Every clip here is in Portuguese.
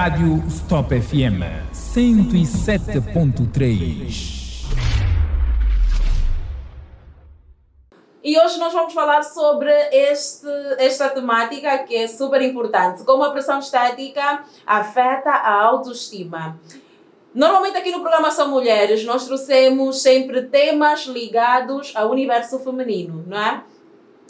Rádio Stop FM 107.3. E hoje nós vamos falar sobre esta temática que é super importante. Como a pressão estética afeta a autoestima. Normalmente aqui no programa São Mulheres nós trouxemos sempre temas ligados ao universo feminino, não é?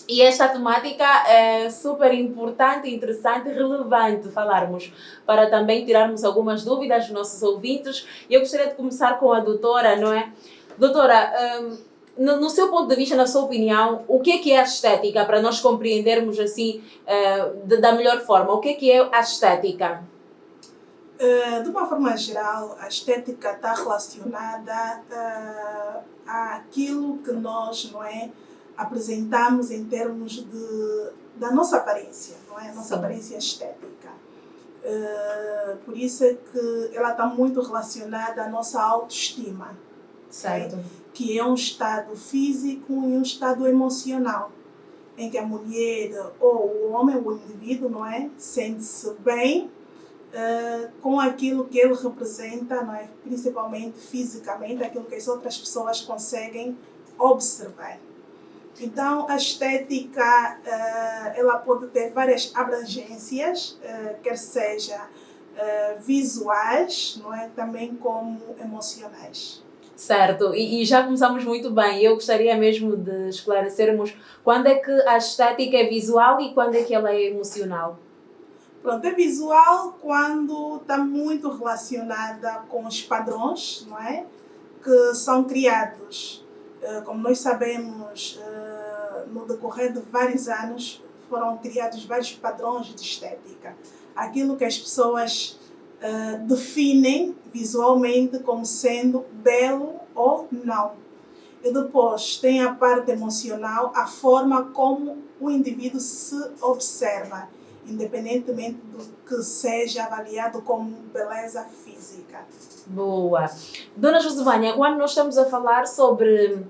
E esta temática é super importante, interessante e relevante falarmos, para também tirarmos algumas dúvidas dos nossos ouvintes. E eu gostaria de começar com a doutora, não é? Doutora, no seu ponto de vista, na sua opinião, o que é a estética, para nós compreendermos assim da melhor forma? O que é a estética? De uma forma geral, a estética está relacionada àquilo que nós, não é, apresentamos em termos da nossa aparência, não é? A nossa aparência estética. Por isso é que ela está muito relacionada à nossa autoestima, Certo. que é um estado físico e um estado emocional, em que a mulher ou o homem, o indivíduo, não é, sente-se bem com aquilo que ele representa, não é? Principalmente fisicamente, aquilo que as outras pessoas conseguem observar. Então, a estética ela pode ter várias abrangências, quer seja visuais, não é? Também como emocionais. Certo, e já começamos muito bem. Eu gostaria mesmo de esclarecermos quando é que a estética é visual e quando é que ela é emocional. Pronto, é visual quando está muito relacionada com os padrões, não é? Que são criados. Como nós sabemos, no decorrer de vários anos foram criados vários padrões de estética. Aquilo que as pessoas definem visualmente como sendo belo ou não. E depois tem a parte emocional, a forma como o indivíduo se observa, independentemente do que seja avaliado como beleza física. Boa. Dona Josevânia, quando nós estamos a falar sobre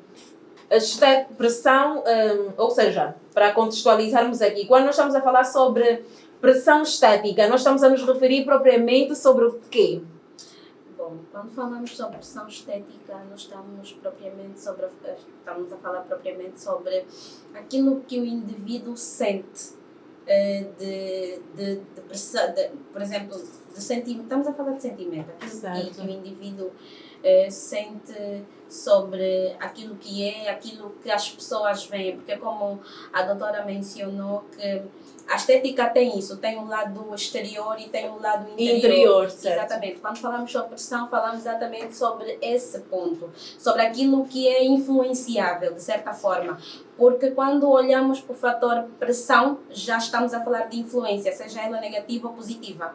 pressão, ou seja, para contextualizarmos aqui, quando nós estamos a falar sobre pressão estética, nós estamos a nos referir propriamente sobre o quê? Bom, quando falamos sobre pressão estética, nós estamos a falar propriamente sobre aquilo que o indivíduo sente de pressão, por exemplo, de sentimento. Estamos a falar de sentimento, aquilo que o indivíduo sente sobre aquilo que é, aquilo que as pessoas veem, porque como a doutora mencionou que a estética tem isso, tem o lado exterior e tem o lado interior. Certo. Exatamente. Quando falamos sobre pressão, falamos exatamente sobre esse ponto, sobre aquilo que é influenciável, de certa forma. Porque quando olhamos para o fator pressão, já estamos a falar de influência, seja ela negativa ou positiva.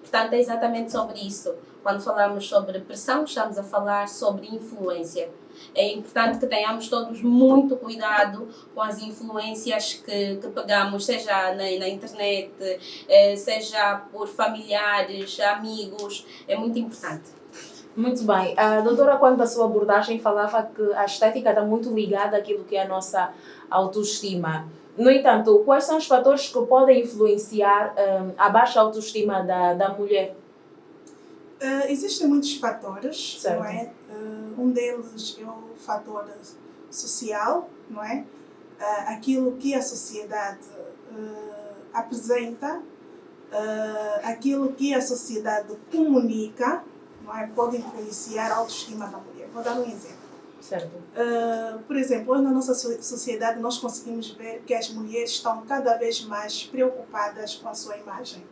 Portanto, é exatamente sobre isso. Quando falamos sobre pressão, estamos a falar sobre influência. É importante que tenhamos todos muito cuidado com as influências que pegamos, seja na internet, seja por familiares, amigos. É muito importante. Muito bem. A doutora, quando a sua abordagem, falava que a estética está muito ligada àquilo que é a nossa autoestima. No entanto, quais são os fatores que podem influenciar a baixa autoestima da mulher? Existem muitos fatores, Certo. não é? Um deles é o fator social, não é? Aquilo que a sociedade apresenta, aquilo que a sociedade comunica, não é? Pode influenciar a autoestima da mulher. Vou dar um exemplo. Certo. Por exemplo, hoje na nossa sociedade nós conseguimos ver que as mulheres estão cada vez mais preocupadas com a sua imagem.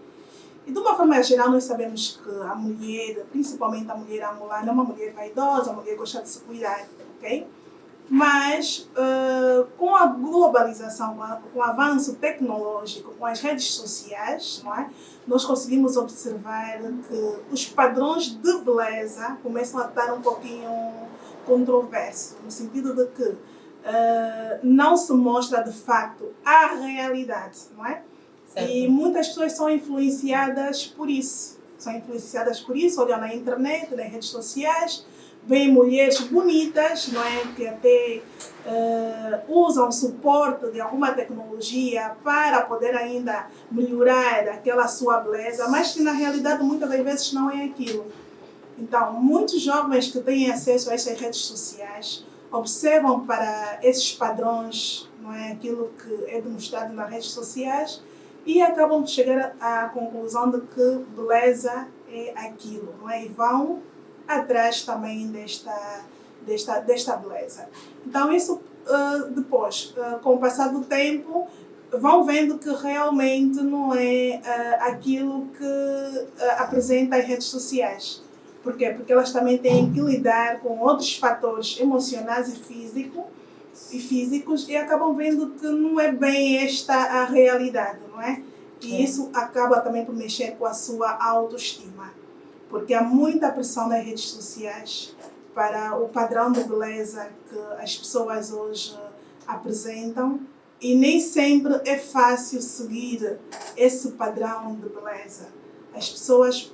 E de uma forma geral nós sabemos que a mulher, principalmente a mulher angolana, é uma mulher vaidosa, uma mulher que gosta de se cuidar, ok? Mas com a globalização, com o avanço tecnológico, com as redes sociais, não é? Nós conseguimos observar que os padrões de beleza começam a estar um pouquinho controversos, no sentido de que não se mostra de facto a realidade, não é? Certo. E muitas pessoas são influenciadas por isso. Olham na internet, nas redes sociais, vêm mulheres bonitas, não é? Que até usam suporte de alguma tecnologia para poder ainda melhorar aquela sua beleza, mas que na realidade muitas das vezes não é aquilo. Então, muitos jovens que têm acesso a essas redes sociais observam para esses padrões, não é, aquilo que é demonstrado nas redes sociais, e acabam de chegar à conclusão de que beleza é aquilo, não é? E vão atrás também desta beleza. Então, isso depois, com o passar do tempo, vão vendo que realmente não é aquilo que apresenta as redes sociais. Por quê? Porque elas também têm que lidar com outros fatores emocionais e físicos e acabam vendo que não é bem esta a realidade, não é? E isso acaba também por mexer com a sua autoestima, porque há muita pressão nas redes sociais para o padrão de beleza que as pessoas hoje apresentam e nem sempre é fácil seguir esse padrão de beleza. As pessoas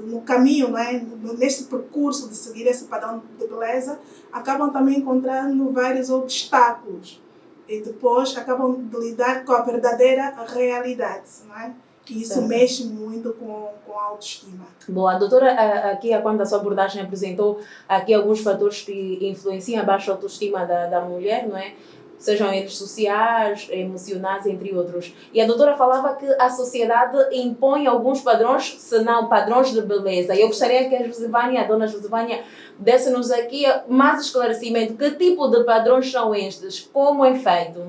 no caminho, não é? Neste percurso de seguir esse padrão de beleza, acabam também encontrando vários obstáculos e depois acabam de lidar com a verdadeira realidade, não é? E isso mexe muito com a autoestima. Boa, a doutora, aqui quando a sua abordagem apresentou aqui alguns fatores que influenciam a baixa autoestima da mulher, não é? Sejam eles sociais, emocionais, entre outros. E a doutora falava que a sociedade impõe alguns padrões, se não padrões de beleza. E eu gostaria que a dona Josivânia, desse-nos aqui mais esclarecimento. Que tipo de padrões são estes? Como é feito?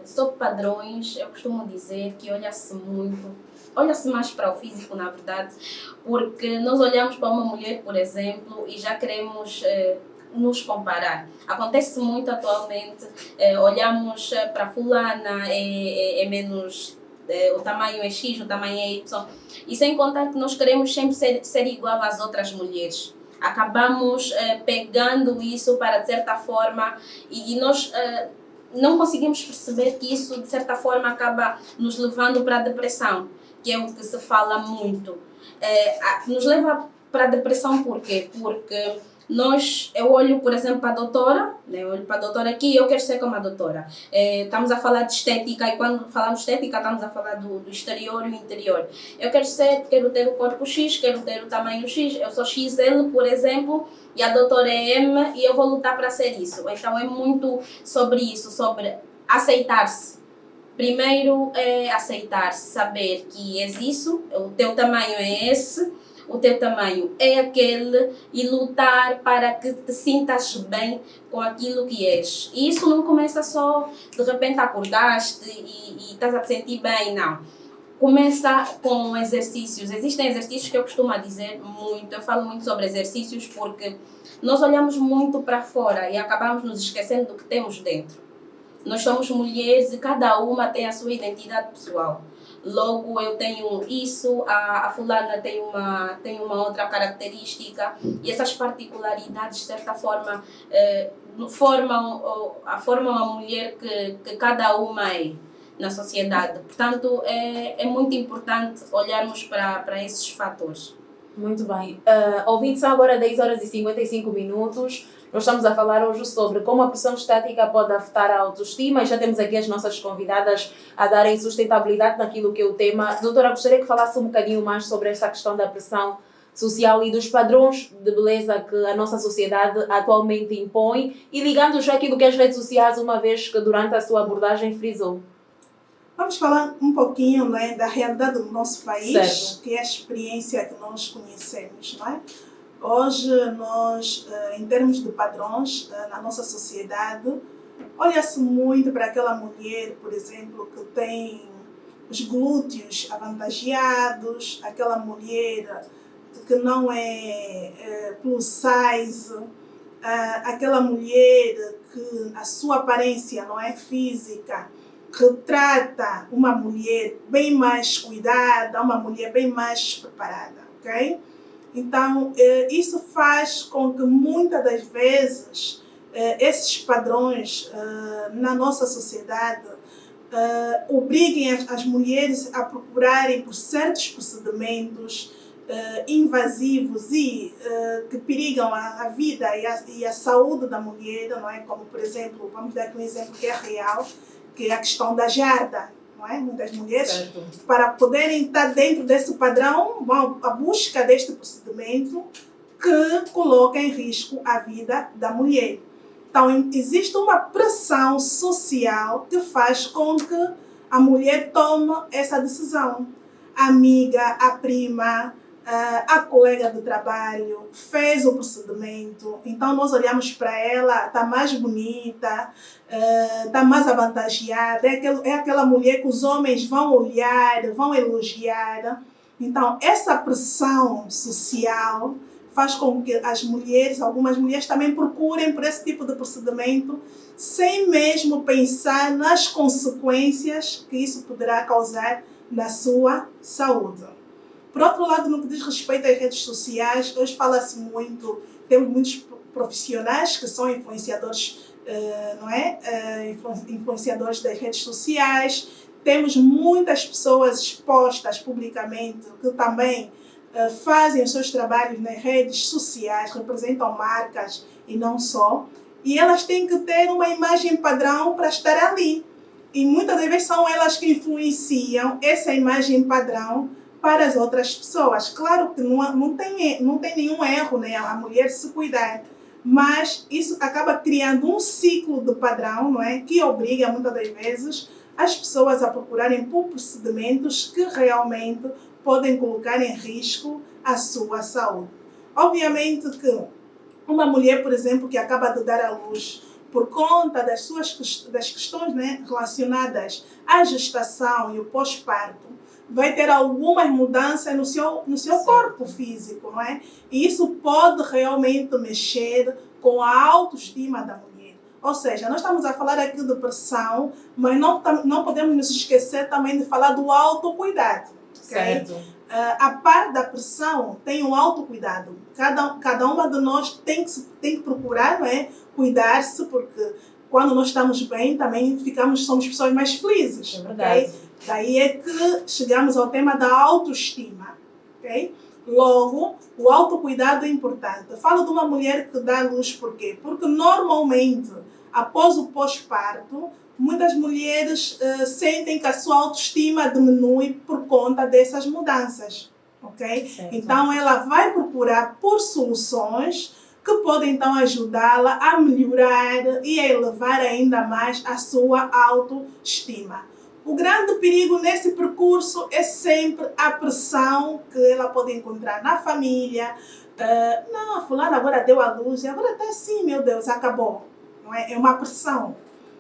Sobre padrões, eu costumo dizer que olha-se mais para o físico, na verdade, porque nós olhamos para uma mulher, por exemplo, e já queremos nos comparar. Acontece muito atualmente, olhamos para fulana, é menos, o tamanho é X, o tamanho é Y, e sem contar que nós queremos sempre ser igual às outras mulheres. Acabamos pegando isso para, de certa forma, e nós não conseguimos perceber que isso, de certa forma, acaba nos levando para a depressão, que é o que se fala muito. Nos leva para a depressão por quê? Porque eu olho, por exemplo, para a doutora, né? Eu olho para a doutora aqui e eu quero ser como a doutora. Estamos a falar de estética e quando falamos de estética estamos a falar do exterior e o interior. Eu quero ter o corpo X, quero ter o tamanho X, eu sou XL, por exemplo, e a doutora é M e eu vou lutar para ser isso. Então é muito sobre isso, sobre aceitar-se. Primeiro é aceitar-se, saber que és isso, o teu tamanho é esse, o teu tamanho é aquele e lutar para que te sintas bem com aquilo que és. E isso não começa só de repente acordaste e estás a te sentir bem, não. Começa com exercícios. Existem exercícios que eu costumo dizer muito, eu falo muito sobre exercícios porque nós olhamos muito para fora e acabamos nos esquecendo do que temos dentro. Nós somos mulheres e cada uma tem a sua identidade pessoal. Logo, eu tenho isso, a fulana tem uma outra característica e essas particularidades, de certa forma, formam a mulher que cada uma é na sociedade. Portanto, é muito importante olharmos para esses fatores. Muito bem. Ouvintes, são agora 10 horas e 55 minutos. Nós estamos a falar hoje sobre como a pressão estética pode afetar a autoestima e já temos aqui as nossas convidadas a darem sustentabilidade naquilo que é o tema. Doutora, gostaria que falasse um bocadinho mais sobre esta questão da pressão social e dos padrões de beleza que a nossa sociedade atualmente impõe e ligando já aquilo que as redes sociais, uma vez que durante a sua abordagem frisou. Vamos falar um pouquinho, né, da realidade do nosso país, certo, que é a experiência que nós conhecemos, não é? Hoje, nós, em termos de padrões na nossa sociedade, olha-se muito para aquela mulher, por exemplo, que tem os glúteos avantajados, aquela mulher que não é plus size, aquela mulher que a sua aparência não é física, retrata uma mulher bem mais cuidada, uma mulher bem mais preparada, ok? Então, isso faz com que muitas das vezes esses padrões na nossa sociedade obriguem as mulheres a procurarem por certos procedimentos invasivos e que perigam a vida e a saúde da mulher, não é? Como, por exemplo, vamos dar aqui um exemplo que é real, que é a questão da jarda, não é? Muitas mulheres, Certo. para poderem estar dentro desse padrão, vão à busca deste procedimento que coloca em risco a vida da mulher. Então, existe uma pressão social que faz com que a mulher tome essa decisão. A amiga, a prima, a colega do trabalho fez o procedimento, então nós olhamos para ela, está mais bonita, está mais avantageada, é aquela mulher que os homens vão olhar, vão elogiar. Então, essa pressão social faz com que as mulheres, algumas mulheres também procurem por esse tipo de procedimento, sem mesmo pensar nas consequências que isso poderá causar na sua saúde. Por outro lado, no que diz respeito às redes sociais, hoje fala-se muito, temos muitos profissionais que são influenciadores, não é? Influenciadores das redes sociais, temos muitas pessoas expostas publicamente que também fazem os seus trabalhos nas redes sociais, representam marcas e não só, e elas têm que ter uma imagem padrão para estar ali. E muitas das vezes são elas que influenciam essa imagem padrão para as outras pessoas. Claro que não tem nenhum erro, né, a mulher se cuidar, mas isso acaba criando um ciclo de padrão, não é, que obriga muitas das vezes as pessoas a procurarem por procedimentos que realmente podem colocar em risco a sua saúde. Obviamente que uma mulher, por exemplo, que acaba de dar à luz, por conta das questões, né, relacionadas à gestação e o pós-parto, vai ter algumas mudanças no seu corpo físico, não é? E isso pode realmente mexer com a autoestima da mulher. Ou seja, nós estamos a falar aqui de pressão, mas não podemos nos esquecer também de falar do autocuidado. Okay? Certo. A par da pressão tem o autocuidado. Cada uma de nós tem que procurar, não é, cuidar-se, porque quando nós estamos bem também somos pessoas mais felizes. É verdade. Okay? Daí é que chegamos ao tema da autoestima. Okay? Logo, o autocuidado é importante. Eu falo de uma mulher que dá luz por quê? Porque normalmente, após o pós-parto, muitas mulheres sentem que a sua autoestima diminui por conta dessas mudanças. Okay? Então, ela vai procurar por soluções que podem então ajudá-la a melhorar e a elevar ainda mais a sua autoestima. O grande perigo nesse percurso é sempre a pressão que ela pode encontrar na família. Não, a fulana agora deu à luz e agora está assim, meu Deus, acabou. Não é? É uma pressão.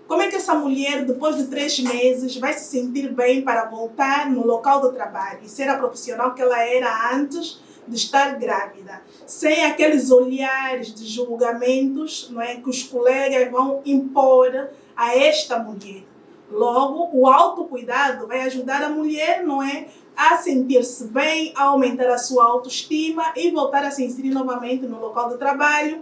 Como é que essa mulher, depois de 3 meses, vai se sentir bem para voltar no local do trabalho e ser a profissional que ela era antes de estar grávida? Sem aqueles olhares de julgamentos, não é, que os colegas vão impor a esta mulher. Logo, o autocuidado vai ajudar a mulher, não é, a sentir-se bem, a aumentar a sua autoestima e voltar a se inserir novamente no local do trabalho,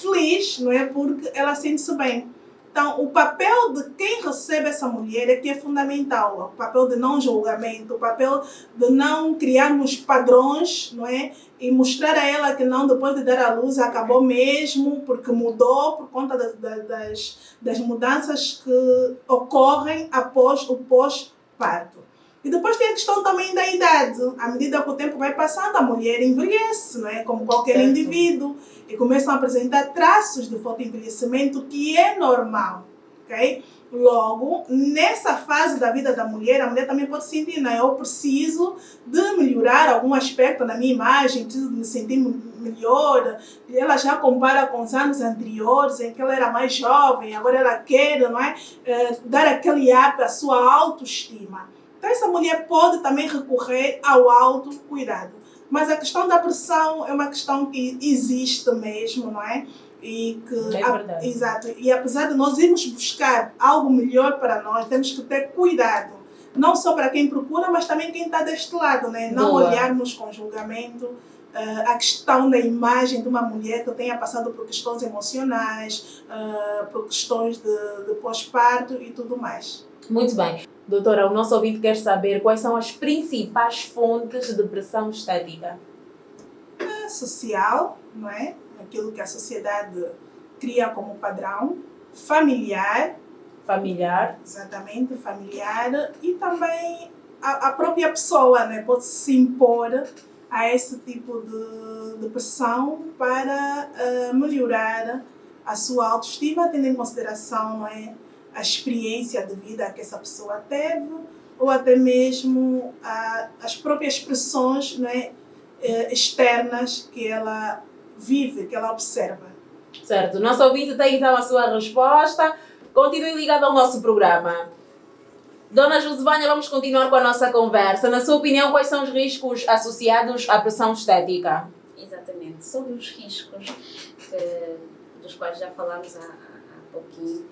feliz, não é, porque ela sente-se bem. Então, o papel de quem recebe essa mulher é que é fundamental. O papel de não julgamento, o papel de não criarmos padrões, não é? E mostrar a ela que não, depois de dar à luz, acabou mesmo, porque mudou por conta das mudanças que ocorrem após o pós-parto. E depois tem a questão também da idade. À medida que o tempo vai passando, a mulher envelhece, não é? Como qualquer indivíduo. E começam a apresentar traços de fotoenvelhecimento, que é normal. Okay? Logo, nessa fase da vida da mulher, a mulher também pode sentir, não é? Eu preciso de melhorar algum aspecto na minha imagem, preciso de me sentir melhor. E ela já compara com os anos anteriores, em que ela era mais jovem, agora ela quer, não é? Dar aquele up à sua autoestima. Então, essa mulher pode também recorrer ao autocuidado. Mas a questão da pressão é uma questão que existe mesmo, não é? E que, é verdade. Exato. E apesar de nós irmos buscar algo melhor para nós, temos que ter cuidado. Não só para quem procura, mas também quem está deste lado, né? Não olharmos com julgamento a questão da imagem de uma mulher que tenha passado por questões emocionais, por questões de pós-parto e tudo mais. Muito bem. Doutora, o nosso ouvinte quer saber quais são as principais fontes de pressão estética. Social, não é? Aquilo que a sociedade cria como padrão, familiar, Familiar. exatamente, familiar, e também a própria pessoa, né, pode se impor a esse tipo de pressão para melhorar a sua autoestima, tendo em consideração, não é, a experiência de vida que essa pessoa teve, ou até mesmo as próprias pressões, não é, externas que ela vive, que ela observa. Certo. Nosso ouvinte tem então a sua resposta. Continue ligado ao nosso programa. Dona Josivânia, vamos continuar com a nossa conversa. Na sua opinião, quais são os riscos associados à pressão estética? Exatamente. Sobre os riscos dos quais já falámos há pouquinho,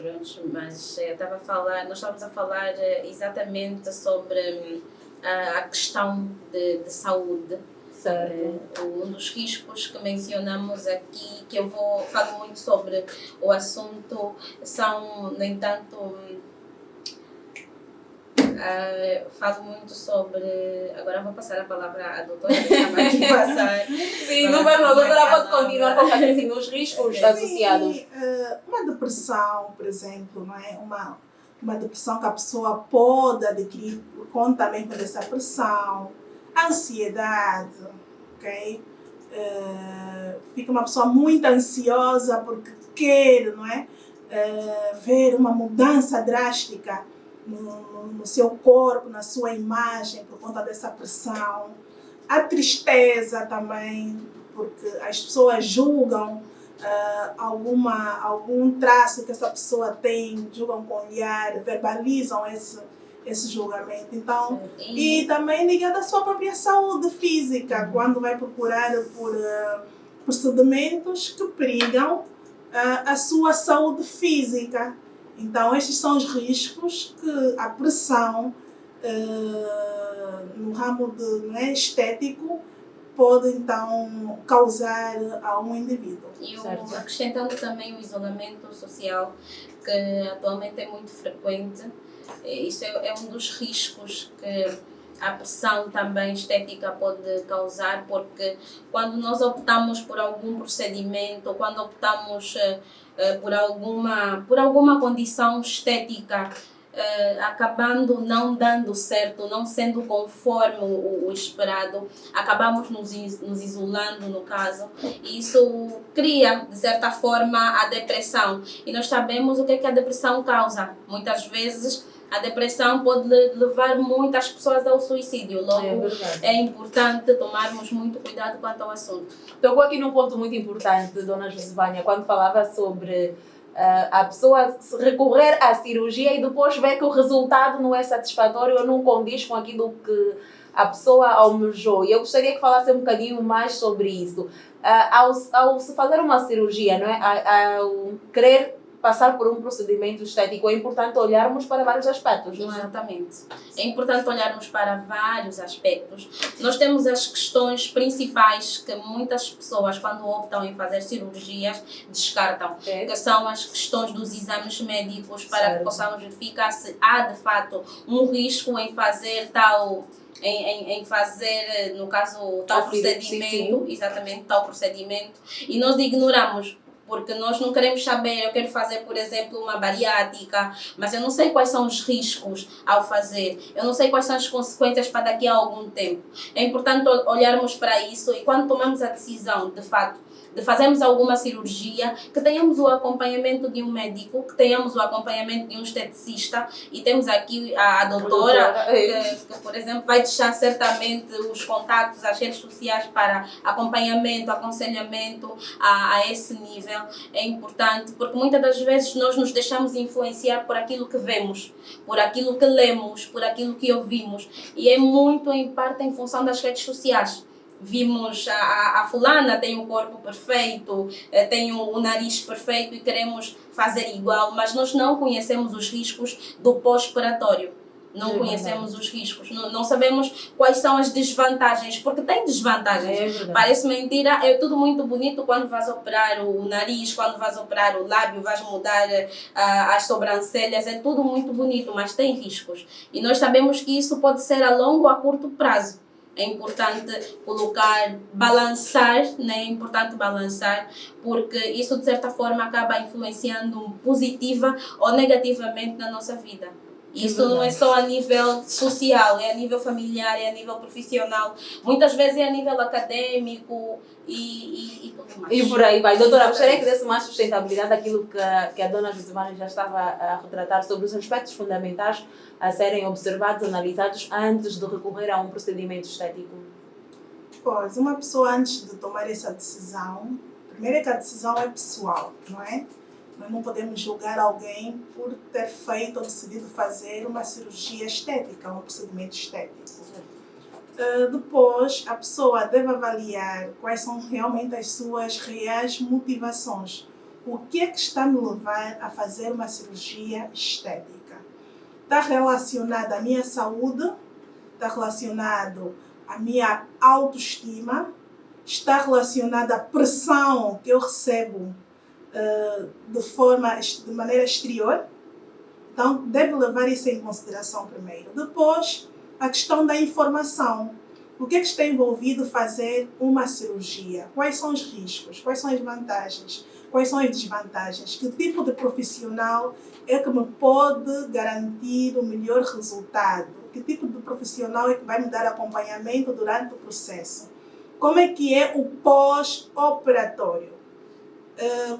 mas nós estávamos a falar exatamente sobre a questão de saúde. Certo. Um dos riscos que mencionamos aqui, que eu falo muito sobre o assunto, são, no entanto, falo muito sobre. Agora vou passar a palavra à doutora, que estava aqui a passar. Sim, não vai mal, a doutora pode continuar com os riscos associados. Sim, uma depressão, por exemplo, não é? Uma depressão que a pessoa pode adquirir por conta mesmo dessa pressão, ansiedade, ok? Fica uma pessoa muito ansiosa porque quer, não é? Ver uma mudança drástica no seu corpo, na sua imagem, por conta dessa pressão. A tristeza também, porque as pessoas julgam algum traço que essa pessoa tem, julgam com olhar, verbalizam esse julgamento. Então, e também ligado à sua própria saúde física, quando vai procurar por procedimentos que perigam a sua saúde física. Então, estes são os riscos que a pressão no ramo estético pode, então, causar a um indivíduo. E acrescentando também o isolamento social, que atualmente é muito frequente, isso é um dos riscos que a pressão também estética pode causar, porque quando nós optamos por algum procedimento, quando optamos por alguma condição estética, acabando não dando certo, não sendo conforme o esperado, acabamos nos isolando, no caso, e isso cria, de certa forma, a depressão. E nós sabemos o que a depressão causa. Muitas vezes a depressão pode levar muitas pessoas ao suicídio. Logo, é importante tomarmos muito cuidado quanto ao assunto. Tocou aqui num ponto muito importante, Dona Josivânia, quando falava sobre a pessoa recorrer à cirurgia e depois ver que o resultado não é satisfatório ou não condiz com aquilo que a pessoa almejou. E eu gostaria que falasse um bocadinho mais sobre isso. Ao se fazer uma cirurgia, não é? Ao querer passar por um procedimento estético, é importante olharmos para vários aspectos, não é? Exatamente. É importante olharmos para vários aspectos. Nós temos as questões principais que muitas pessoas, quando optam em fazer cirurgias, descartam, que são as questões dos exames médicos, para que possamos verificar se há, de fato, um risco em fazer em fazer, no caso, tal procedimento, exatamente, tal procedimento, e nós ignoramos. Porque nós não queremos saber, eu quero fazer, por exemplo, uma bariátrica, mas eu não sei quais são os riscos ao fazer, eu não sei quais são as consequências para daqui a algum tempo. É importante olharmos para isso e quando tomamos a decisão, de fato, de fazermos alguma cirurgia, que tenhamos o acompanhamento de um médico, que tenhamos o acompanhamento de um esteticista, e temos aqui a doutora, que, por exemplo, vai deixar certamente os contatos, as redes sociais para acompanhamento, aconselhamento a esse nível. É importante, porque muitas das vezes nós nos deixamos influenciar por aquilo que vemos, por aquilo que lemos, por aquilo que ouvimos, e é muito em parte em função das redes sociais. Vimos a fulana tem o corpo perfeito, tem o nariz perfeito e queremos fazer igual, mas nós não conhecemos os riscos do pós-operatório. Não É conhecemos os riscos, não sabemos quais são as desvantagens, porque tem desvantagens. É verdade. Parece mentira, é tudo muito bonito quando vais operar o nariz, quando vais operar o lábio, vais mudar as sobrancelhas, é tudo muito bonito, mas tem riscos. E nós sabemos que isso pode ser a longo ou a curto prazo. É importante balançar, né? É importante balançar, porque isso de certa forma acaba influenciando positiva ou negativamente na nossa vida. Isso não é só a nível social, é a nível familiar, é a nível profissional, muitas vezes é a nível acadêmico e tudo mais. E por aí vai. Doutora, gostaria que desse mais sustentabilidade àquilo que a dona Josemana já estava a retratar sobre os aspectos fundamentais a serem observados, analisados antes de recorrer a um procedimento estético. Pois, uma pessoa antes de tomar essa decisão, primeiro é que a decisão é pessoal, não é? Nós não podemos julgar alguém por ter feito ou decidido fazer uma cirurgia estética, um procedimento estético. Depois, a pessoa deve avaliar quais são realmente as suas reais motivações. O que é que está a me levar a fazer uma cirurgia estética? Está relacionado à minha saúde? Está relacionado à minha autoestima? Está relacionado à pressão que eu recebo de maneira exterior? Então, deve levar isso em consideração primeiro. Depois, a questão da informação. O que é que está envolvido fazer uma cirurgia? Quais são os riscos? Quais são as vantagens? Quais são as desvantagens? Que tipo de profissional é que me pode garantir o melhor resultado? Que tipo de profissional é que vai me dar acompanhamento durante o processo? Como é que é o pós-operatório?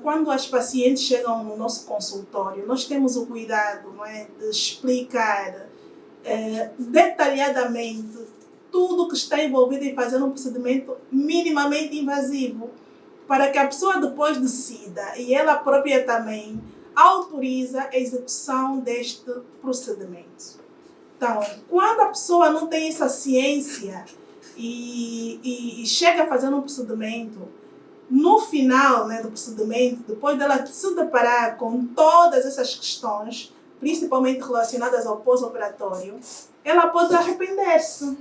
Quando as pacientes chegam no nosso consultório, nós temos o cuidado, não é, de explicar detalhadamente tudo que está envolvido em fazer um procedimento minimamente invasivo, para que a pessoa depois decida e ela própria também autoriza a execução deste procedimento. Então, quando a pessoa não tem essa ciência e chega a fazer um procedimento, no final, né, do procedimento, depois dela se deparar com todas essas questões, principalmente relacionadas ao pós-operatório, ela pode arrepender-se.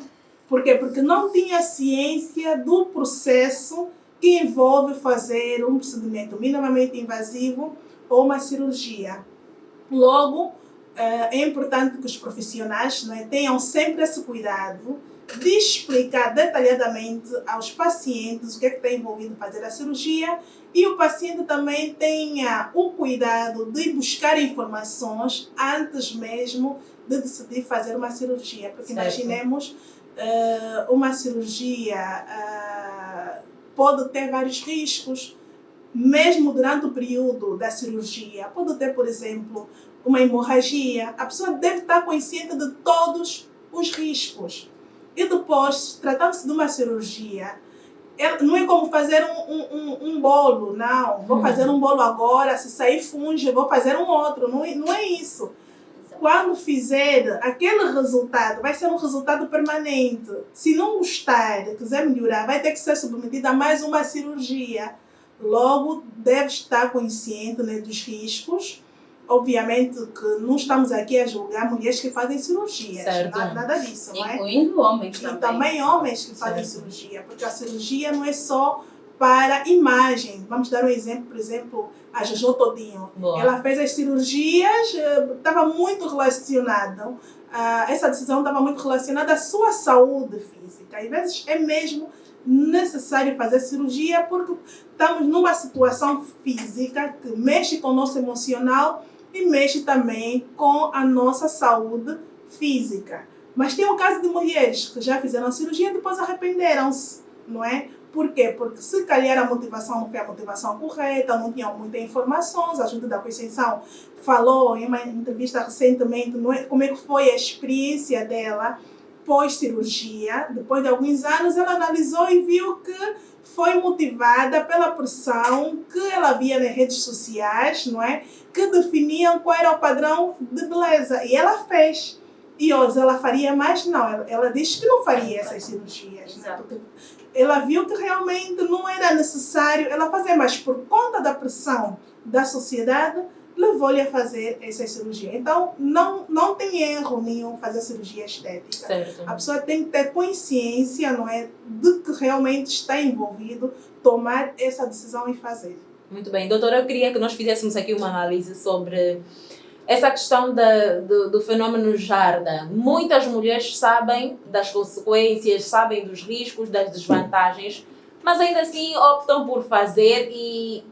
Por quê? Porque não tinha ciência do processo que envolve fazer um procedimento minimamente invasivo ou uma cirurgia. Logo, é importante que os profissionais, né, tenham sempre esse cuidado de explicar detalhadamente aos pacientes o que é que está envolvido fazer a cirurgia, e o paciente também tenha o cuidado de buscar informações antes mesmo de decidir fazer uma cirurgia. Porque imaginemos, uma cirurgia pode ter vários riscos, mesmo durante o período da cirurgia. Pode ter, por exemplo, uma hemorragia. A pessoa deve estar consciente de todos os riscos. E depois, tratando-se de uma cirurgia, não é como fazer um bolo, não. Vou fazer um bolo agora, se sair funge, vou fazer um outro. Não é isso. Quando fizer aquele resultado, vai ser um resultado permanente. Se não gostar, quiser melhorar, vai ter que ser submetida a mais uma cirurgia. Logo, deve estar consciente, né, dos riscos. Obviamente que não estamos aqui a julgar mulheres que fazem cirurgias, nada disso, não é? Incluindo homens também. E também homens que fazem cirurgia, porque a cirurgia não é só para imagem. Vamos dar um exemplo, por exemplo, a Jojo Todinho. Boa. Ela fez as cirurgias, estava muito relacionada, essa decisão estava muito relacionada à sua saúde física. Às vezes é mesmo necessário fazer cirurgia porque estamos numa situação física que mexe com o nosso emocional e mexe também com a nossa saúde física. Mas tem o caso de mulheres que já fizeram a cirurgia e depois arrependeram-se, não é? Por quê? Porque se calhar a motivação não foi a motivação correta, não tinham muitas informações. A ajuda da Conceição falou em uma entrevista recentemente, não é? Como é que foi a experiência dela pós-cirurgia. Depois de alguns anos, ela analisou e viu que foi motivada pela pressão que ela via nas redes sociais, não é? Que definiam qual era o padrão de beleza. E ela fez. E hoje ela faria mais? Não, ela disse que não faria essas cirurgias. Né? Porque ela viu que realmente não era necessário ela fazer, mas por conta da pressão da sociedade, levou-lhe a fazer essa cirurgia. Então, não tem erro nenhum fazer cirurgia estética. Certo. A pessoa tem que ter consciência, não é, de que realmente está envolvido, tomar essa decisão e fazer. Muito bem. Doutora, eu queria que nós fizéssemos aqui uma análise sobre essa questão do fenômeno Jarda. Muitas mulheres sabem das consequências, sabem dos riscos, das desvantagens, mas ainda assim optam por fazer e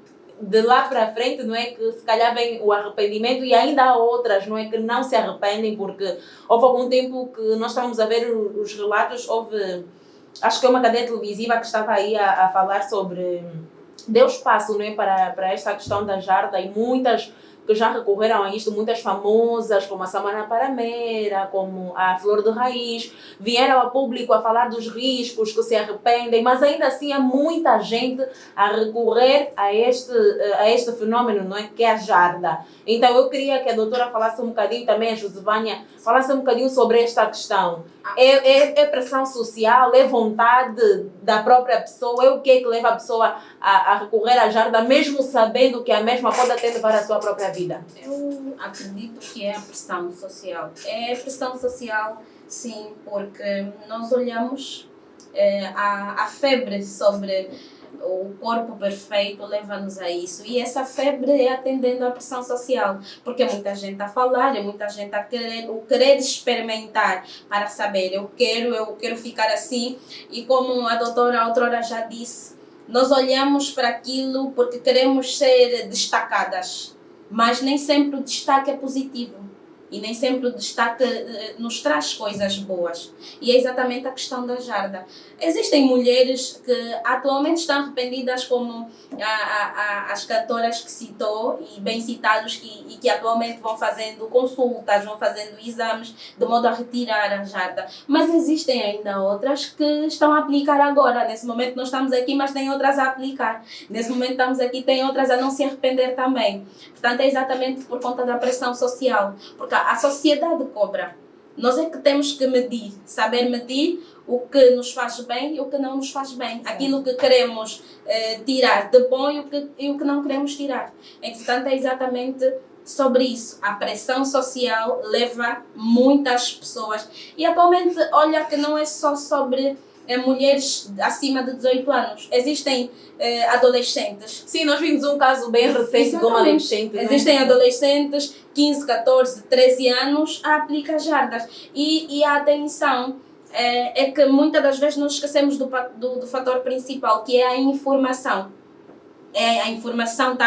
de lá para frente, não é, que se calhar vem o arrependimento, e ainda há outras, não é, que não se arrependem, porque houve algum tempo que nós estávamos a ver os relatos, acho que é uma cadeia televisiva que estava aí a falar sobre, deu espaço, não é, para esta questão da Jarda, e muitas que já recorreram a isto, muitas famosas, como a Samana Paramera, como a Flor de Raiz, vieram a público a falar dos riscos, que se arrependem, mas ainda assim há muita gente a recorrer a este fenômeno, não é? Que é a Jarda. Então eu queria que a doutora falasse um bocadinho, também a Josevânia, falasse um bocadinho sobre esta questão. É pressão social, é vontade da própria pessoa, é o que é que leva a pessoa a recorrer à Jarda, mesmo sabendo que a mesma pode até levar a sua própria vida? Eu acredito que é a pressão social. É a pressão social, sim, porque nós olhamos a febre sobre o corpo perfeito leva-nos a isso. E essa febre é atendendo à pressão social, porque muita gente a falar, muita gente a querer experimentar para saber, eu quero ficar assim. E como a doutora outrora já disse, nós olhamos para aquilo porque queremos ser destacadas, mas nem sempre o destaque é positivo. E nem sempre o destaque nos traz coisas boas. E é exatamente a questão da Jarda. Existem mulheres que atualmente estão arrependidas, como as cantoras que citou, e bem citados, e que atualmente vão fazendo consultas, vão fazendo exames, de modo a retirar a Jarda. Mas existem ainda outras que estão a aplicar agora. Nesse momento nós estamos aqui, mas tem outras a aplicar. Nesse momento estamos aqui, tem outras a não se arrepender também. Portanto, é exatamente por conta da pressão social. Porque a sociedade cobra. Nós é que temos que medir, saber medir o que nos faz bem e o que não nos faz bem. Aquilo que queremos tirar de bom e o que não queremos tirar. Portanto, é exatamente sobre isso. A pressão social leva muitas pessoas. E atualmente, olha que não é só sobre mulheres acima de 18 anos. Existem adolescentes. Sim, nós vimos um caso bem recente de uma adolescente. Existem adolescentes, 15, 14, 13 anos, a aplicar jardas. E a atenção é que muitas das vezes nós esquecemos do fator principal, que é a informação. A informação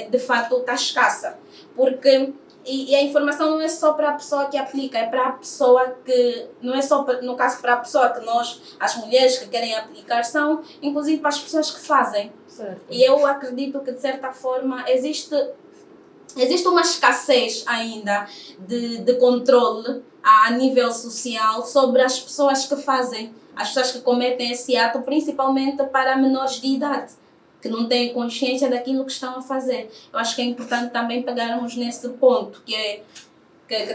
de fato está escassa. Porque e a informação não é só para a pessoa que aplica, é para a pessoa que, não é só no caso para a pessoa que nós, as mulheres que querem aplicar, são inclusive para as pessoas que fazem. Certo. E eu acredito que de certa forma existe uma escassez ainda de controle a nível social sobre as pessoas que fazem, as pessoas que cometem esse ato, principalmente para menores de idade, que não têm consciência daquilo que estão a fazer. Eu acho que é importante também pegarmos nesse ponto, que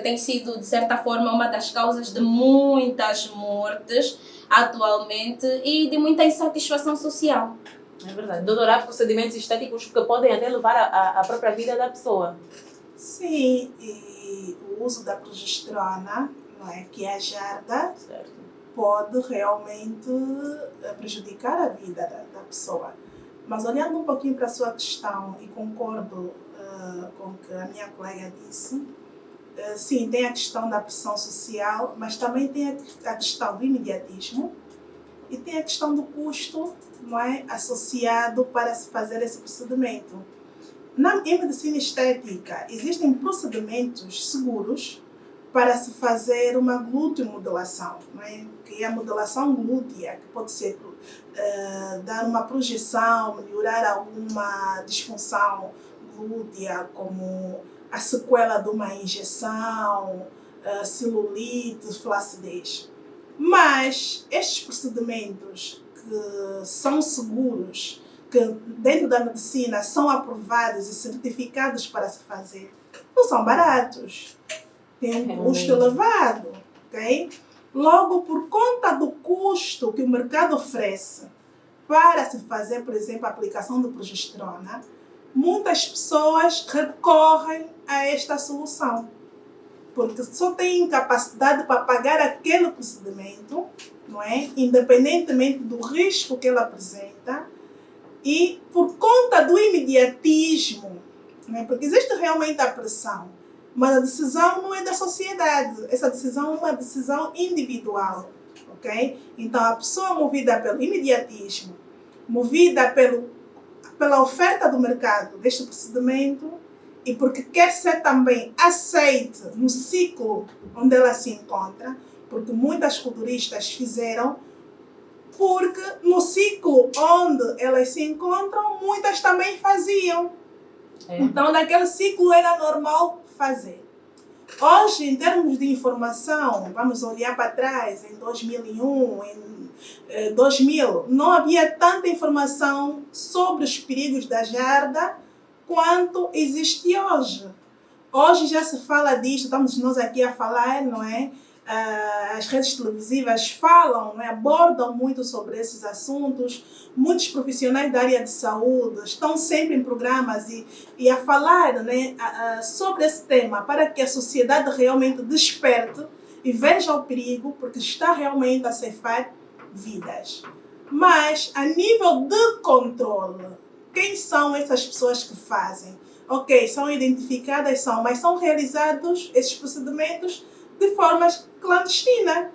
tem sido, de certa forma, uma das causas de muitas mortes atualmente e de muita insatisfação social. É verdade. Doutora, há procedimentos estéticos que podem até levar à própria vida da pessoa. Sim, e o uso da progesterona, não é, que é a Jarda, Certo. pode realmente prejudicar a vida da pessoa. Mas olhando um pouquinho para a sua questão, e concordo com o que a minha colega disse, sim, tem a questão da pressão social, mas também tem a questão do imediatismo e tem a questão do custo, não é, associado para se fazer esse procedimento. Em medicina estética, existem procedimentos seguros para se fazer uma glúteomodulação, não é? Que é a modulação glútea, que pode ser dar uma projeção, melhorar alguma disfunção glútea, como a sequela de uma injeção, celulite, flacidez. Mas estes procedimentos que são seguros, que dentro da medicina são aprovados e certificados para se fazer, não são baratos. Tem um custo elevado, ok? Logo, por conta do custo que o mercado oferece para se fazer, por exemplo, a aplicação de progesterona, muitas pessoas recorrem a esta solução, porque só têm capacidade para pagar aquele procedimento, não é? Independentemente do risco que ele apresenta, e por conta do imediatismo, não é? Porque existe realmente a pressão, mas a decisão não é da sociedade, essa decisão é uma decisão individual, ok? Então a pessoa movida pelo imediatismo, movida pela oferta do mercado deste procedimento e porque quer ser também aceite no ciclo onde ela se encontra, porque muitas culturistas fizeram, porque no ciclo onde elas se encontram, muitas também faziam. Então, naquele ciclo era normal fazer. Hoje, em termos de informação, vamos olhar para trás, em 2001, em 2000, não havia tanta informação sobre os perigos da jarda quanto existe hoje. Hoje já se fala disto, estamos nós aqui a falar, não é? As redes televisivas falam, não é? Abordam muito sobre esses assuntos. Muitos profissionais da área de saúde estão sempre em programas e a falar, né, sobre esse tema para que a sociedade realmente desperte e veja o perigo, porque está realmente a ceifar vidas. Mas, a nível de controle, quem são essas pessoas que fazem? Ok, são identificadas, mas são realizados esses procedimentos de forma clandestina.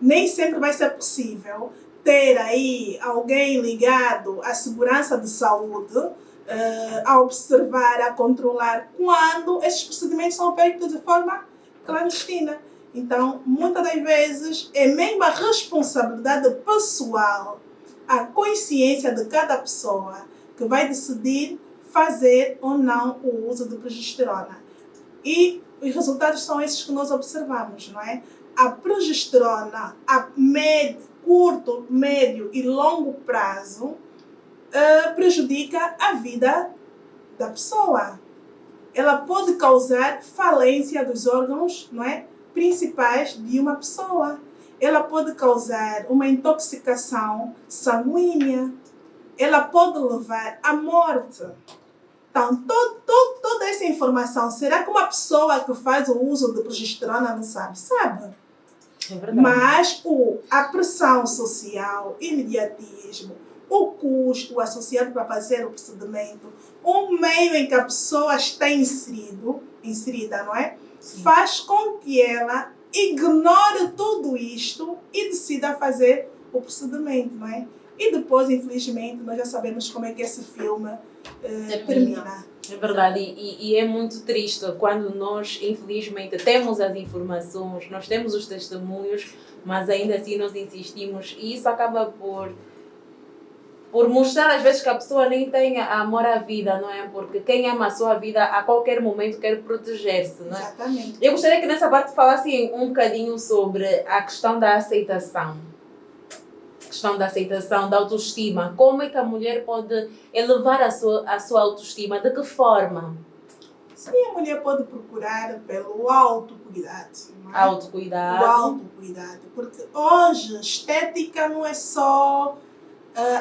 Nem sempre vai ser possível ter aí alguém ligado à segurança de saúde a observar, a controlar quando esses procedimentos são feitos de forma clandestina. Então, muitas das vezes, é mesmo a responsabilidade pessoal, a consciência de cada pessoa que vai decidir fazer ou não o uso de progesterona. E os resultados são esses que nós observamos, não é? A progesterona, a curto, médio e longo prazo, prejudica a vida da pessoa. Ela pode causar falência dos órgãos, não é, principais de uma pessoa. Ela pode causar uma intoxicação sanguínea. Ela pode levar à morte. Então, toda essa informação, será que uma pessoa que faz o uso de progesterona não sabe? Sabe. É verdade. Mas a pressão social, imediatismo, o custo associado para fazer o procedimento, o meio em que a pessoa está inserida, não é? Sim. Faz com que ela ignore tudo isto e decida fazer o procedimento, não é? E depois, infelizmente, nós já sabemos como é que esse filme termina. É verdade, e é muito triste quando nós, infelizmente, temos as informações, nós temos os testemunhos, mas ainda assim nós insistimos e isso acaba por mostrar às vezes que a pessoa nem tem amor à vida, não é? Porque quem ama a sua vida a qualquer momento quer proteger-se, não é? Exatamente. Eu gostaria que nessa parte falasse um bocadinho sobre a questão da aceitação. Da aceitação, da autoestima. Como é que a mulher pode elevar a sua autoestima? De que forma? Sim, a mulher pode procurar pelo autocuidado. Não é? Autocuidado. O autocuidado. Porque hoje, estética não é só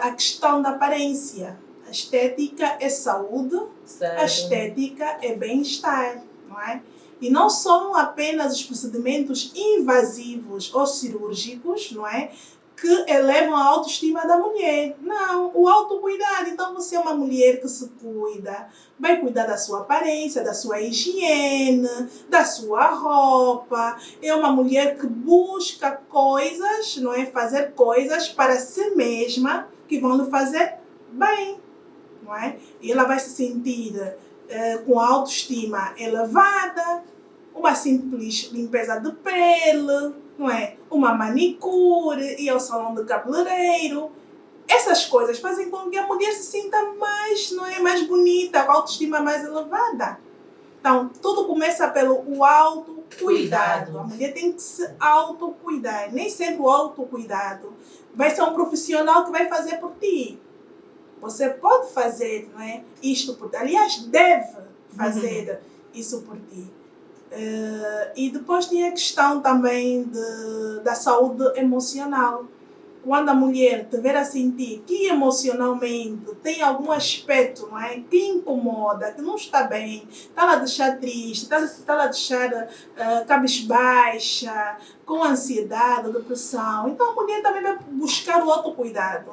a questão da aparência. A estética é saúde, certo. A estética é bem-estar, não é? E não são apenas os procedimentos invasivos ou cirúrgicos, não é? Que elevam a autoestima da mulher. Não, o autocuidado. Então, você é uma mulher que se cuida, vai cuidar da sua aparência, da sua higiene, da sua roupa. É uma mulher que busca coisas, não é? Fazer coisas para si mesma que vão lhe fazer bem, não é? E ela vai se sentir com a autoestima elevada, uma simples limpeza de pele, não é? Uma manicure, ir ao salão de cabeleireiro. Essas coisas fazem com que a mulher se sinta mais, não é? Mais bonita, com a autoestima mais elevada. Então, tudo começa pelo autocuidado. A mulher tem que se autocuidar. Nem sempre o autocuidado vai ser um profissional que vai fazer por ti. Você pode fazer, não é? Isto por ti. Aliás, deve fazer isso por ti. E depois tem a questão também da saúde emocional. quando a mulher tiver a sentir que emocionalmente tem algum aspecto, não é, que incomoda, que não está bem, está a deixar triste, está a deixar cabisbaixa, com ansiedade, depressão, então a mulher também vai buscar o autocuidado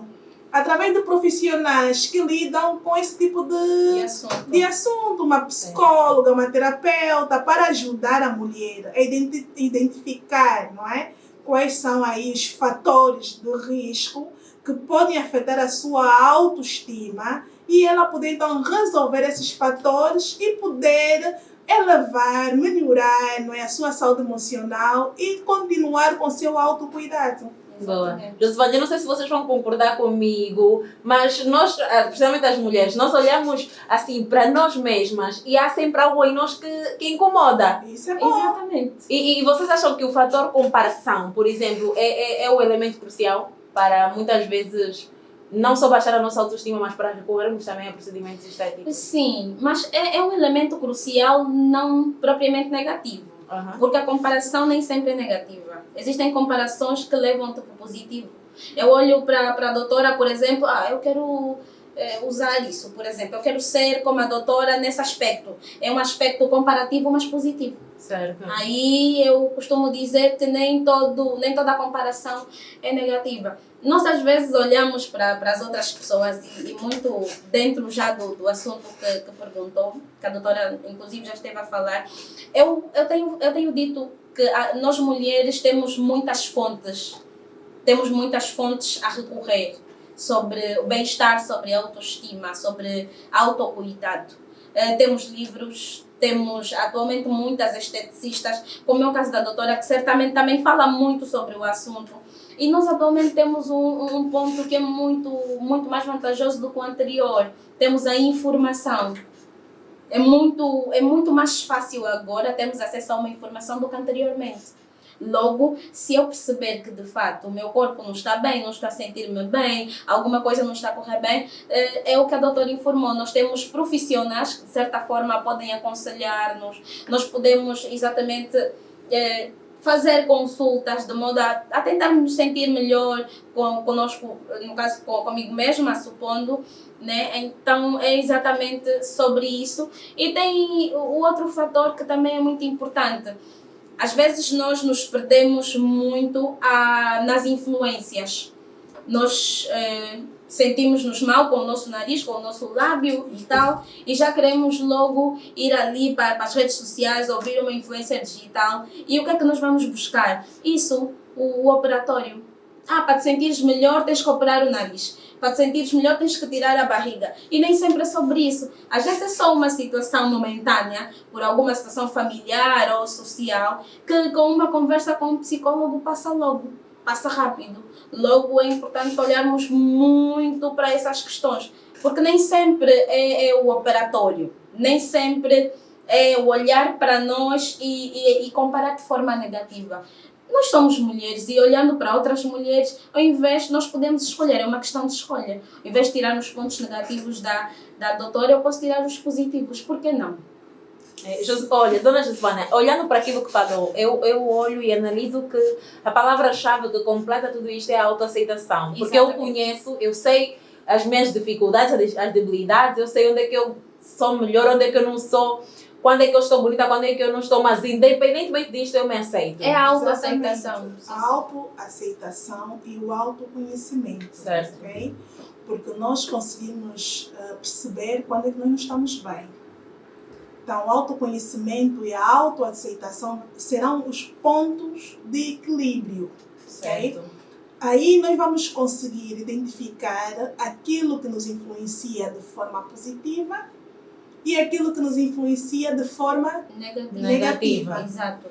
através de profissionais que lidam com esse tipo de assunto, uma psicóloga, uma terapeuta, para ajudar a mulher a identificar, não é, quais são aí os fatores de risco que podem afetar a sua autoestima e ela poder então resolver esses fatores e poder elevar, melhorar, não é, a sua saúde emocional e continuar com o seu autocuidado. Boa. Josivane, eu não sei se vocês vão concordar comigo, mas nós, principalmente as mulheres, nós olhamos assim para nós mesmas e há sempre algo em nós que incomoda. Isso é bom. Exatamente. E vocês acham que o fator comparação, por exemplo, é o elemento crucial para muitas vezes não só baixar a nossa autoestima, mas para recorrermos também a procedimentos estéticos? Sim, mas é um elemento crucial, não propriamente negativo. Porque a comparação nem sempre é negativa. Existem comparações que levam-te para o positivo. Eu olho para a doutora, por exemplo, eu quero usar isso, por exemplo. Eu quero ser como a doutora nesse aspecto. É um aspecto comparativo, mas positivo. Certo. Aí eu costumo dizer que nem toda comparação é negativa. Nós às vezes olhamos para as outras pessoas e muito dentro já do assunto que perguntou, que a doutora inclusive já esteve a falar, eu tenho dito que nós mulheres temos muitas fontes a recorrer sobre o bem-estar, sobre a autoestima, sobre autocuidado. Temos livros, temos atualmente muitas esteticistas, como é o caso da doutora, que certamente também fala muito sobre o assunto. E nós atualmente temos um ponto que é muito, muito mais vantajoso do que o anterior. Temos a informação. É muito mais fácil agora termos acesso a uma informação do que anteriormente. Logo, se eu perceber que de fato o meu corpo não está bem, não está a sentir-me bem, alguma coisa não está a correr bem, é o que a doutora informou. Nós temos profissionais que de certa forma podem aconselhar-nos, nós podemos exatamente fazer consultas de modo a tentar nos sentir melhor conosco, no caso comigo mesma, supondo, né? Então é exatamente sobre isso. E tem o outro fator que também é muito importante. Às vezes nós nos perdemos muito nas influências. Nós sentimos-nos mal com o nosso nariz, com o nosso lábio e tal, e já queremos logo ir ali para as redes sociais, ouvir uma influência digital. E o que é que nós vamos buscar? Isso, o operatório. Para te sentires melhor tens que operar o nariz. Para te sentires melhor tens que tirar a barriga. E nem sempre é sobre isso. Às vezes é só uma situação momentânea, por alguma situação familiar ou social, que com uma conversa com um psicólogo passa rápido. Logo é importante olharmos muito para essas questões, porque nem sempre é o operatório, nem sempre é o olhar para nós e comparar de forma negativa. Nós somos mulheres e olhando para outras mulheres, ao invés nós podemos escolher, é uma questão de escolha. Ao invés de tirar os pontos negativos da doutora, eu posso tirar os positivos, por que não? Olha, dona Josivane, olhando para aquilo que falou, eu olho e analiso que a palavra-chave que completa tudo isto é a autoaceitação. Porque eu conheço, eu sei as minhas dificuldades, as debilidades, eu sei onde é que eu sou melhor, onde é que eu não sou, quando é que eu estou bonita, quando é que eu não estou, mas independentemente disto eu me aceito. É a autoaceitação. A autoaceitação e o autoconhecimento. Certo. Okay? Porque nós conseguimos perceber quando é que nós não estamos bem. Então, o autoconhecimento e a autoaceitação serão os pontos de equilíbrio. Certo. Okay? Aí nós vamos conseguir identificar aquilo que nos influencia de forma positiva e aquilo que nos influencia de forma negativa. Exato.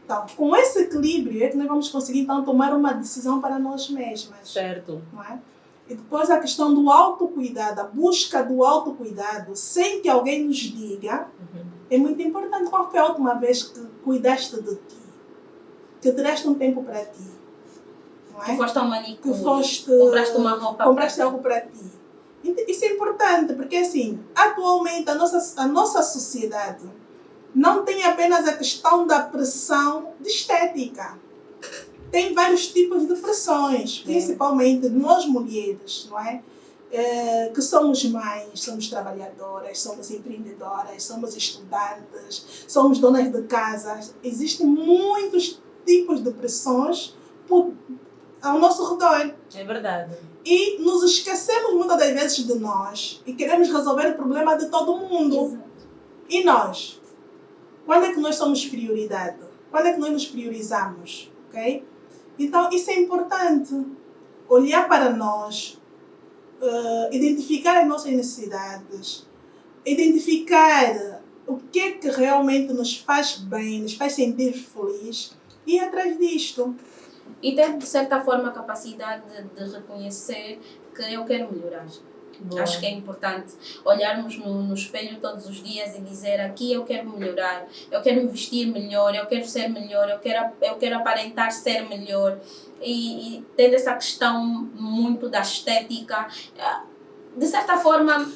Então, com esse equilíbrio é que nós vamos conseguir então tomar uma decisão para nós mesmas. Certo. Não é? E depois a questão do autocuidado, a busca do autocuidado, sem que alguém nos diga, é muito importante. Qual foi a última vez que cuidaste de ti? Que tiraste um tempo para ti? Não é? Que foste ao manicure, compraste uma roupa, compraste algo para ti. Isso é importante, porque assim, atualmente a nossa sociedade não tem apenas a questão da pressão de estética. tem vários tipos de pressões, principalmente nós mulheres, não é? Que somos mães, somos trabalhadoras, somos empreendedoras, somos estudantes, somos donas de casas. Existem muitos tipos de pressões ao nosso redor. É verdade. E nos esquecemos muitas das vezes de nós e queremos resolver o problema de todo mundo. Exato. E nós? Quando é que nós somos prioridade? Quando é que nós nos priorizamos? Ok? Então, isso é importante. Olhar para nós, identificar as nossas necessidades, identificar o que é que realmente nos faz bem, nos faz sentir feliz e ir atrás disto. E ter, de certa forma, a capacidade de reconhecer que eu quero melhorar. Boa. Acho que é importante olharmos no espelho todos os dias e dizer: aqui eu quero melhorar, eu quero me vestir melhor, eu quero ser melhor, eu quero aparentar ser melhor. E tendo essa questão muito da estética, de certa forma,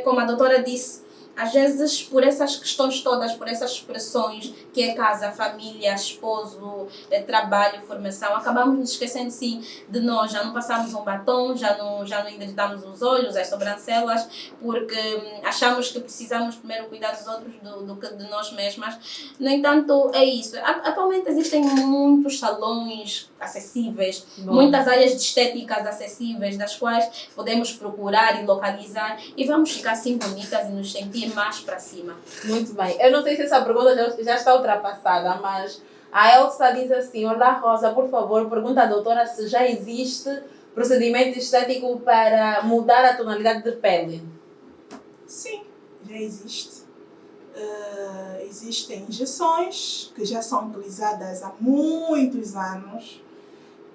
como a doutora disse, às vezes por essas questões todas, por essas pressões que é casa, família, esposo, trabalho, formação, acabamos nos esquecendo sim de nós, já não passamos um batom, já não endireitamos os olhos, as sobrancelhas, porque achamos que precisamos primeiro cuidar dos outros do que de nós mesmas. No entanto, é isso. Atualmente existem muitos salões acessíveis, muitas áreas de estéticas acessíveis, das quais podemos procurar e localizar e vamos ficar assim bonitas e nos sentir mais para cima. Muito bem. Eu não sei se essa pergunta já está ultrapassada, mas a Elsa diz assim: olá Rosa, por favor, pergunta à doutora se já existe procedimento estético para mudar a tonalidade de pele. Sim, já existe. Existem injeções que já são utilizadas há muitos anos.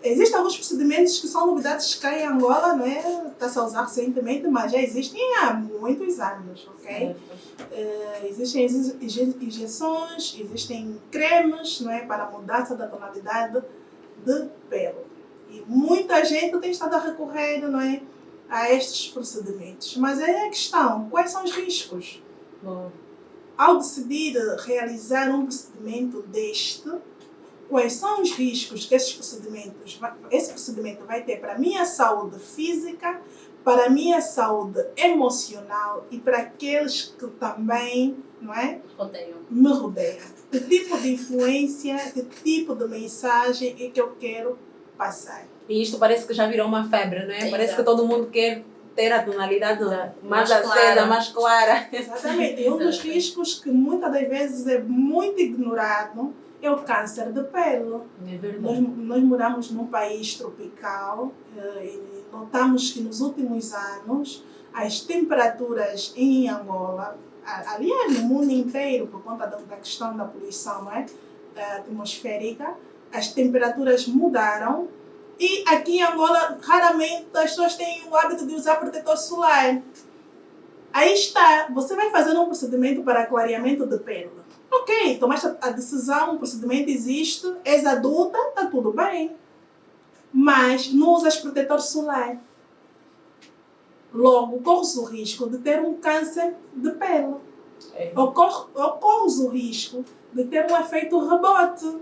Existem alguns procedimentos que são novidades cá em Angola, não é? Está-se a usar recentemente, mas já existem há muitos anos, ok? Existem injeções, existem cremes, não é? Para a mudança da tonalidade de pele. E muita gente tem estado a recorrer, não é? A estes procedimentos. Mas aí é a questão: quais são os riscos? Bom. Ao decidir realizar um procedimento deste, quais são os riscos que esse procedimento vai ter para a minha saúde física, para a minha saúde emocional e para aqueles que também, não é? Me rodeiam. Que tipo de influência, que tipo de mensagem é que eu quero passar? E isto parece que já virou uma febre, não é? Parece que todo mundo quer ter a tonalidade mais acesa, clara. mais clara. Exatamente. E um dos riscos que muitas das vezes é muito ignorado é o câncer de pele. É verdade. Nós moramos num país tropical e notamos que nos últimos anos as temperaturas em Angola, aliás no mundo inteiro, por conta da questão da poluição, não é? Atmosférica, as temperaturas mudaram. E aqui em Angola, raramente as pessoas têm o hábito de usar protetor solar. Aí está, você vai fazer um procedimento para clareamento de pele. Ok, tomaste a decisão, o procedimento existe, és adulta, está tudo bem. Mas não usas protetor solar. Logo, corres o risco de ter um câncer de pele. Ocorres o risco de ter um efeito rebote,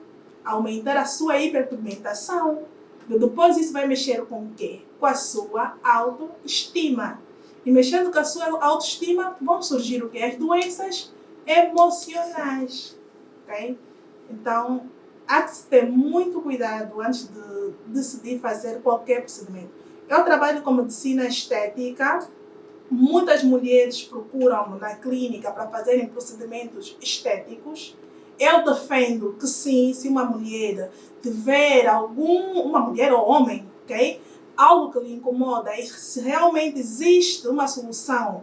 aumentar a sua hiperpigmentação. E depois isso vai mexer com o quê? Com a sua autoestima. E mexendo com a sua autoestima, vão surgir o quê? As doenças emocionais. Okay? Então, há que se ter muito cuidado antes de decidir fazer qualquer procedimento. Eu trabalho com medicina estética. Muitas mulheres procuram na clínica para fazerem procedimentos estéticos. Eu defendo que sim, se uma mulher tiver uma mulher ou homem, ok? Algo que lhe incomoda e se realmente existe uma solução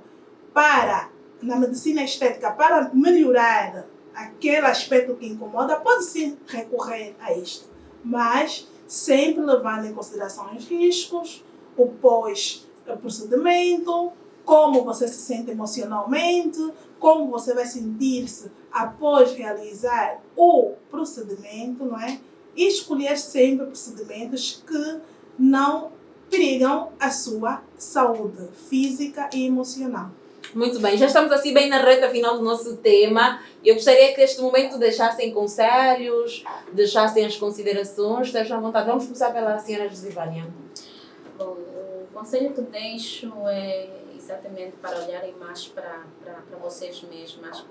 na medicina estética para melhorar aquele aspecto que incomoda, pode sim recorrer a isto. Mas sempre levando em consideração os riscos, o pós-procedimento, como você se sente emocionalmente, como você vai sentir-se após realizar o procedimento, não é? E escolher sempre procedimentos que não perigam a sua saúde física e emocional. Muito bem, já estamos assim bem na reta final do nosso tema. Eu gostaria que neste momento deixassem conselhos, deixassem as considerações, estejam à vontade. Vamos começar pela senhora Josivânia. Bom, o conselho que deixo é exatamente para olharem mais para vocês mesmas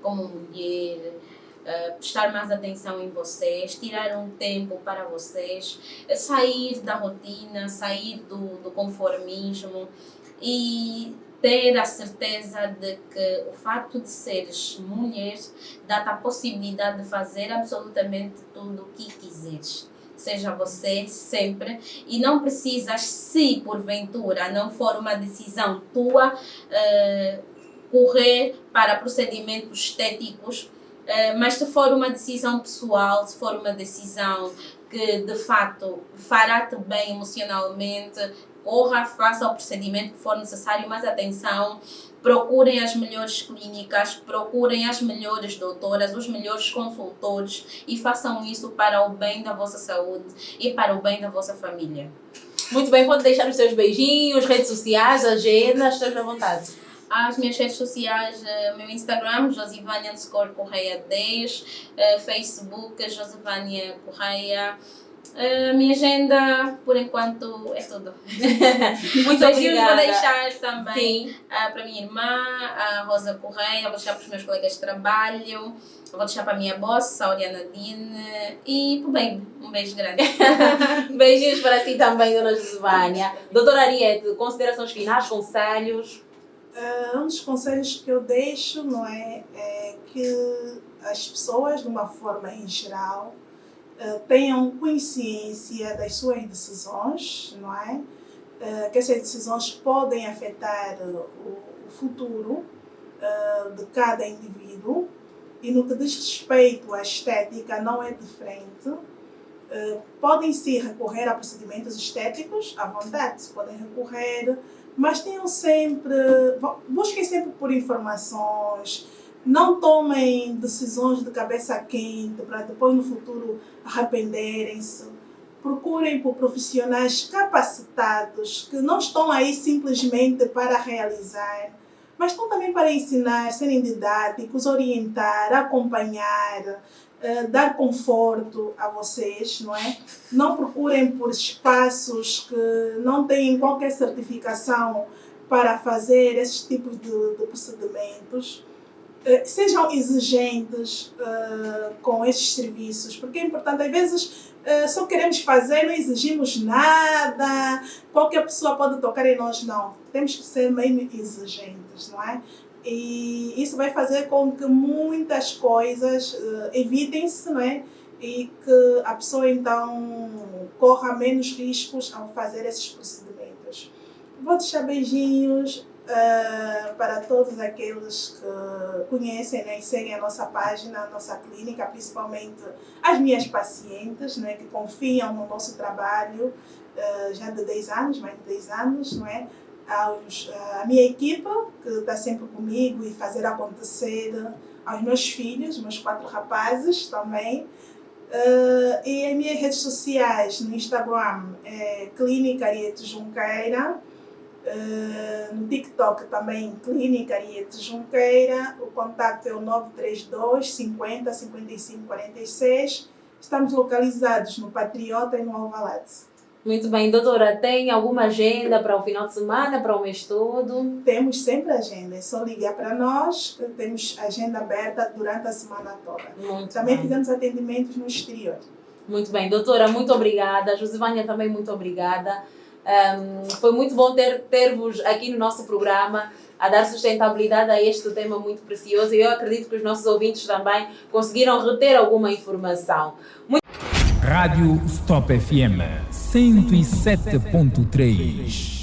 como mulher, prestar mais atenção em vocês, tirar um tempo para vocês, sair da rotina, sair do conformismo e ter a certeza de que o facto de seres mulher dá-te a possibilidade de fazer absolutamente tudo o que quiseres. Seja você sempre, e não precisas, se porventura não for uma decisão tua, correr para procedimentos estéticos, mas se for uma decisão pessoal, se for uma decisão que de facto fará-te bem emocionalmente, corra, faça o procedimento que for necessário, mas atenção, procurem as melhores clínicas, procurem as melhores doutoras, os melhores consultores e façam isso para o bem da vossa saúde e para o bem da vossa família. Muito bem, pode deixar os seus beijinhos, redes sociais, agendas, esteja à vontade. As minhas redes sociais, meu Instagram, Josivânia_Correia10, Facebook, Josivânia Correia. Minha agenda, por enquanto, é tudo. Muito beijinhos obrigada. Vou deixar também Sim. para minha irmã, a Rosa Correia, vou deixar para os meus colegas de trabalho, vou deixar para a minha boss, a Oriana Dine, e para o baby. Um beijo grande. Beijinhos para si também, dona Josivânia. Doutora Ariete, considerações finais, conselhos? Um dos conselhos que eu deixo, não é que as pessoas, de uma forma em geral, tenham consciência das suas decisões, não é? Que essas decisões podem afetar o futuro de cada indivíduo, e no que diz respeito à estética não é diferente. Podem sim recorrer a procedimentos estéticos à vontade, podem recorrer, mas busquem sempre por informações, não tomem decisões de cabeça quente para depois no futuro arrependerem-se. Procurem por profissionais capacitados que não estão aí simplesmente para realizar, mas estão também para ensinar, serem didáticos, orientar, acompanhar, dar conforto a vocês, não é? Não procurem por espaços que não têm qualquer certificação para fazer esses tipos de procedimentos. Sejam exigentes com esses serviços, porque é importante, às vezes só queremos fazer, não exigimos nada, qualquer pessoa pode tocar em nós, não. Temos que ser mesmo exigentes, não é? E isso vai fazer com que muitas coisas evitem-se, não é? E que a pessoa então corra menos riscos ao fazer esses procedimentos. Vou deixar beijinhos para todos aqueles que conhecem, né, e seguem a nossa página, a nossa clínica, principalmente as minhas pacientes, né, que confiam no nosso trabalho já de 10 anos, mais de 10 anos, não é? A minha equipa, que está sempre comigo e fazer acontecer, aos meus filhos, meus 4 rapazes também, e as minhas redes sociais no Instagram é Clínica Ariete Junqueira, no TikTok também Clínica Ariete Junqueira, o contato é o 932 50 55 46, estamos localizados no Patriota e no Alvalade. Muito bem, doutora, tem alguma agenda para o final de semana, para o mês todo? Temos sempre agenda, é só ligar para nós, que temos agenda aberta durante a semana toda. Muito Também bem. fizemos atendimentos no exterior. Muito bem, doutora, muito obrigada. Josivânia também muito obrigada. Foi muito bom ter-vos aqui no nosso programa a dar sustentabilidade a este tema muito precioso, e eu acredito que os nossos ouvintes também conseguiram reter alguma informação. Rádio Stop FM 107.3.